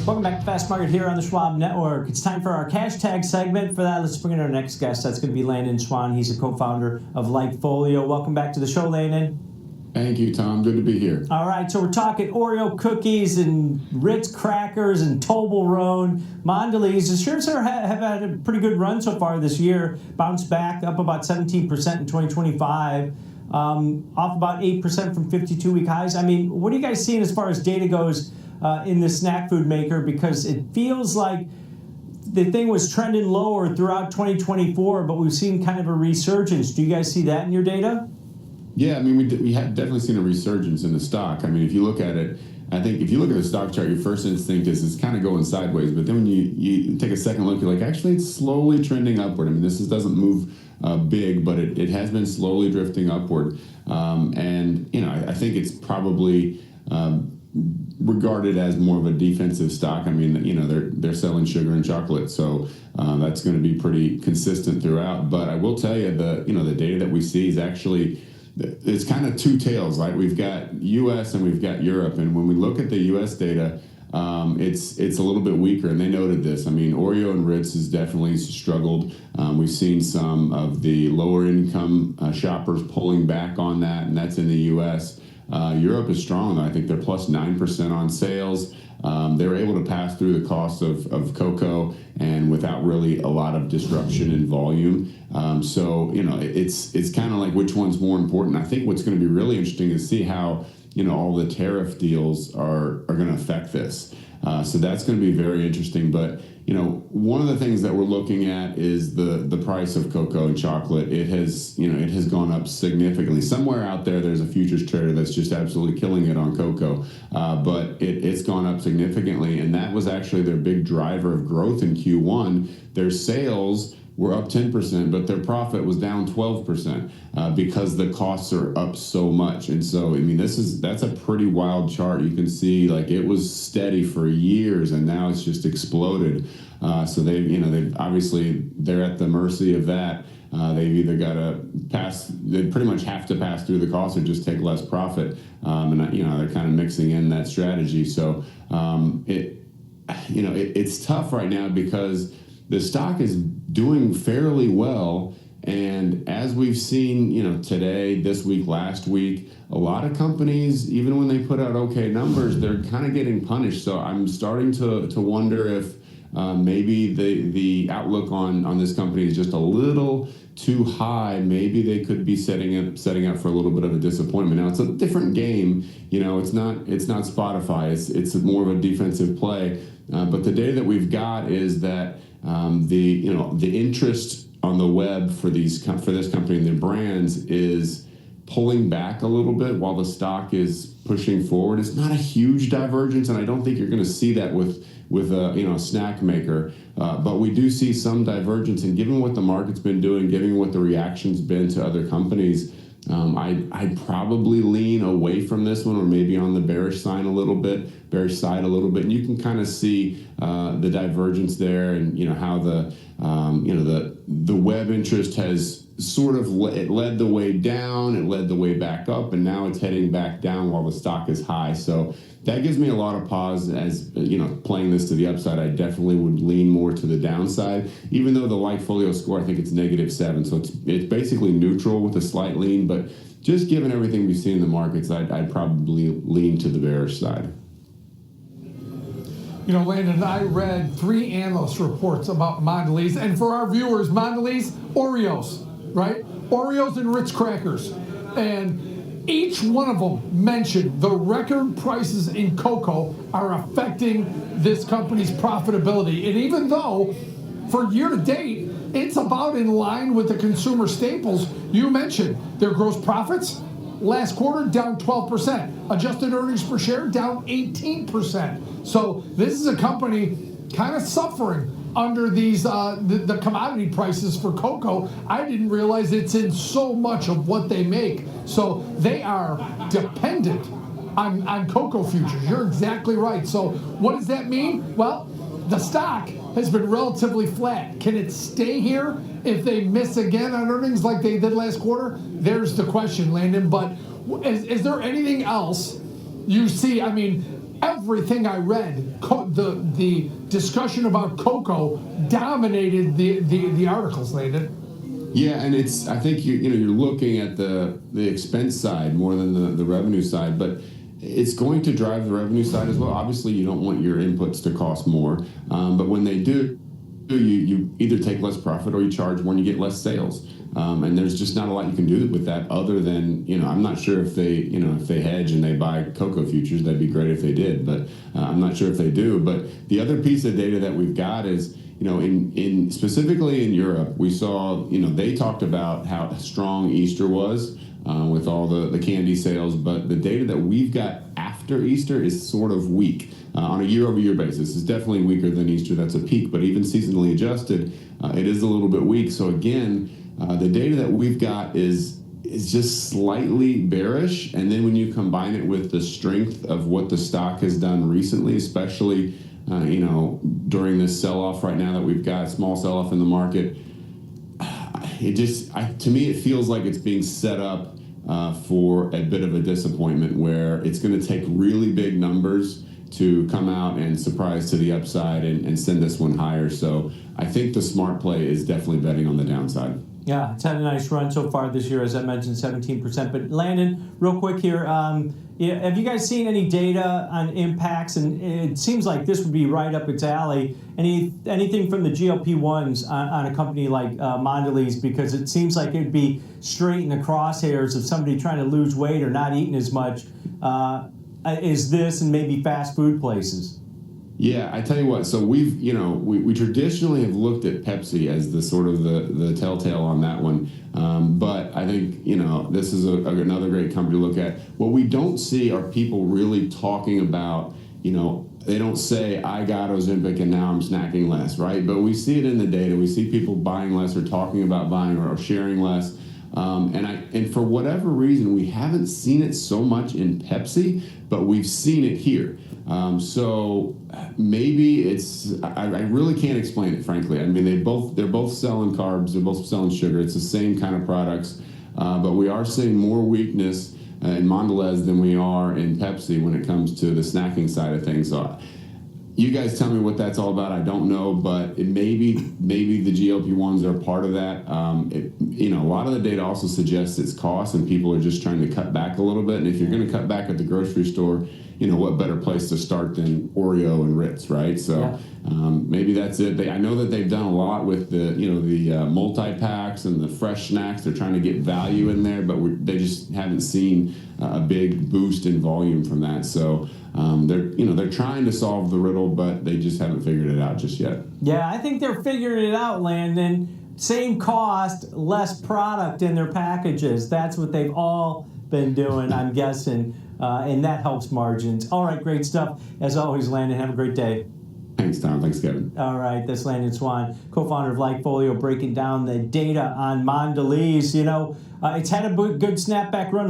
Welcome back to Fast Market here on the Schwab Network. It's time for our cash tag segment. For that, let's bring in our next guest. That's going to be Landon Swan. He's a co-founder of LikeFolio. Welcome back to the show, Landon. Thank you, Tom. Good to be here. All right, so we're talking Oreo cookies and Ritz crackers and Toblerone. Mondelez. The shares have had a pretty good run so far this year. Bounced back up about 17% in 2025. Off about 8% from 52-week highs. I mean, what are you guys seeing as far as data goes in the snack food maker? Because it feels like the thing was trending lower throughout 2024, but we've seen kind of a resurgence. Do you guys see that in your data? Yeah, I mean, we have definitely seen a resurgence in the stock. I mean, if you look at it, I think if you look at the stock chart, your first instinct is it's kind of going sideways. But then when you take a second look, you're like, actually, it's slowly trending upward. I mean, this doesn't move big, but it has been slowly drifting upward. And, you know, I think it's probably regarded as more of a defensive stock. I mean, you know, they're selling sugar and chocolate, so that's going to be pretty consistent throughout. But I will tell you, the data that we see is actually, it's kind of two tails, right? We've got U.S. and we've got Europe, and when we look at the U.S. data, it's a little bit weaker, and they noted this. I mean, Oreo and Ritz has definitely struggled. We've seen some of the lower income shoppers pulling back on that, and that's in the U.S. Europe is strong, though. I think they're plus 9% on sales. They were able to pass through the cost of cocoa and without really a lot of disruption in volume. So, you know, it's kind of like which one's more important. I think what's going to be really interesting is see how, you know, all the tariff deals are going to affect this. So that's going to be very interesting. But, you know, one of the things that we're looking at is the price of cocoa and chocolate. It has gone up significantly. Somewhere out there's a futures trader that's just absolutely killing it on cocoa. But it's gone up significantly, and that was actually their big driver of growth in Q1. Their sales were up 10%, but their profit was down 12% because the costs are up so much. And so, I mean, that's a pretty wild chart. You can see, like, it was steady for years, and now it's just exploded. So they've obviously, they're at the mercy of that. They've either got to they pretty much have to pass through the cost or just take less profit. And, you know, they're kind of mixing in that strategy. So it's tough right now because the stock is doing fairly well, and as we've seen, you know, today, this week, last week, a lot of companies, even when they put out okay numbers, they're kind of getting punished. So I'm starting to wonder if maybe the outlook on this company is just a little too high. Maybe they could be setting up for a little bit of a disappointment. Now, it's a different game. You know, it's not Spotify. It's more of a defensive play. But the data that we've got is that the interest on the web for this company and their brands is pulling back a little bit while the stock is pushing forward. It's not a huge divergence, and I don't think you're going to see that with a snack maker. But we do see some divergence, and given what the market's been doing, given what the reaction's been to other companies, I'd probably lean away from this one, or maybe on the bearish side a little bit. And you can kind of see the divergence there, and you know how the web interest has sort of it led the way down, it led the way back up, and now it's heading back down while the stock is high. So that gives me a lot of pause. As you know, playing this to the upside, I definitely would lean more to the downside, even though the LikeFolio score, I think it's -7, so it's basically neutral with a slight lean. But just given everything we've seen in the markets, I'd probably lean to the bearish side. You know, Landon, I read 3 analyst reports about Mondelez, and for our viewers, Mondelez, Oreos, right? Oreos and Ritz crackers, and each one of them mentioned the record prices in cocoa are affecting this company's profitability. And even though for year to date, it's about in line with the consumer staples, you mentioned their gross profits last quarter down 12%, adjusted earnings per share down 18%. So this is a company kind of suffering under these the commodity prices for cocoa. I didn't realize it's in so much of what they make. So they are dependent on cocoa futures. You're exactly right. So what does that mean? Well, the stock has been relatively flat. Can it stay here if they miss again on earnings like they did last quarter? There's the question, Landon. But is there anything else you see? I mean, everything I read, the discussion about cocoa dominated the articles, Landon. Yeah, and I think you're looking at the expense side more than the revenue side, but it's going to drive the revenue side as well. Obviously, you don't want your inputs to cost more, but when they do, you either take less profit or you charge more and you get less sales. And there's just not a lot you can do with that other than, I'm not sure if they hedge and they buy cocoa futures. That'd be great if they did, but I'm not sure if they do. But the other piece of data that we've got is, in specifically in Europe, we saw, they talked about how strong Easter was with all the candy sales, but the data that we've got after Easter is sort of weak on a year-over-year basis. It's definitely weaker than Easter. That's a peak, but even seasonally adjusted, it is a little bit weak. So again, the data that we've got is just slightly bearish, and then when you combine it with the strength of what the stock has done recently, especially during this sell-off right now that we've got, small sell-off in the market, to me it feels like it's being set up for a bit of a disappointment where it's going to take really big numbers to come out and surprise to the upside and send this one higher. So I think the smart play is definitely betting on the downside. Yeah, it's had a nice run so far this year, as I mentioned, 17%. But Landon, real quick here, have you guys seen any data on impacts? And it seems like this would be right up its alley. Anything from the GLP-1s on a company like Mondelez? Because it seems like it'd be straight in the crosshairs of somebody trying to lose weight or not eating as much. Is this and maybe fast food places? Yeah, I tell you what. So we traditionally have looked at Pepsi as the sort of the telltale on that one. But I think this is another great company to look at. What we don't see are people really talking about. They don't say I got Ozempic and now I'm snacking less, right? But we see it in the data. We see people buying less or talking about buying or sharing less. And for whatever reason, we haven't seen it so much in Pepsi, but we've seen it here. So maybe I really can't explain it, frankly. I mean, they're both selling carbs, they're both selling sugar. It's the same kind of products, but we are seeing more weakness in Mondelez than we are in Pepsi when it comes to the snacking side of things. So you guys tell me what that's all about. I don't know, but maybe the GLP-1s are part of that. A lot of the data also suggests it's cost, and people are just trying to cut back a little bit. And if you're going to cut back at the grocery store, what better place to start than Oreo and Ritz, right? So maybe that's it. I know that they've done a lot with the multi-packs and the fresh snacks. They're trying to get value in there, but they just haven't seen a big boost in volume from that. So they're trying to solve the riddle, but they just haven't figured it out just yet. Yeah, I think they're figuring it out, Landon. Same cost, less product in their packages. That's what they've all been doing, I'm guessing, and that helps margins. All right, great stuff. As always, Landon, have a great day. Thanks, Tom. Thanks, Kevin. All right, that's Landon Swan, co-founder of LikeFolio, breaking down the data on Mondelez. It's had a good snapback run.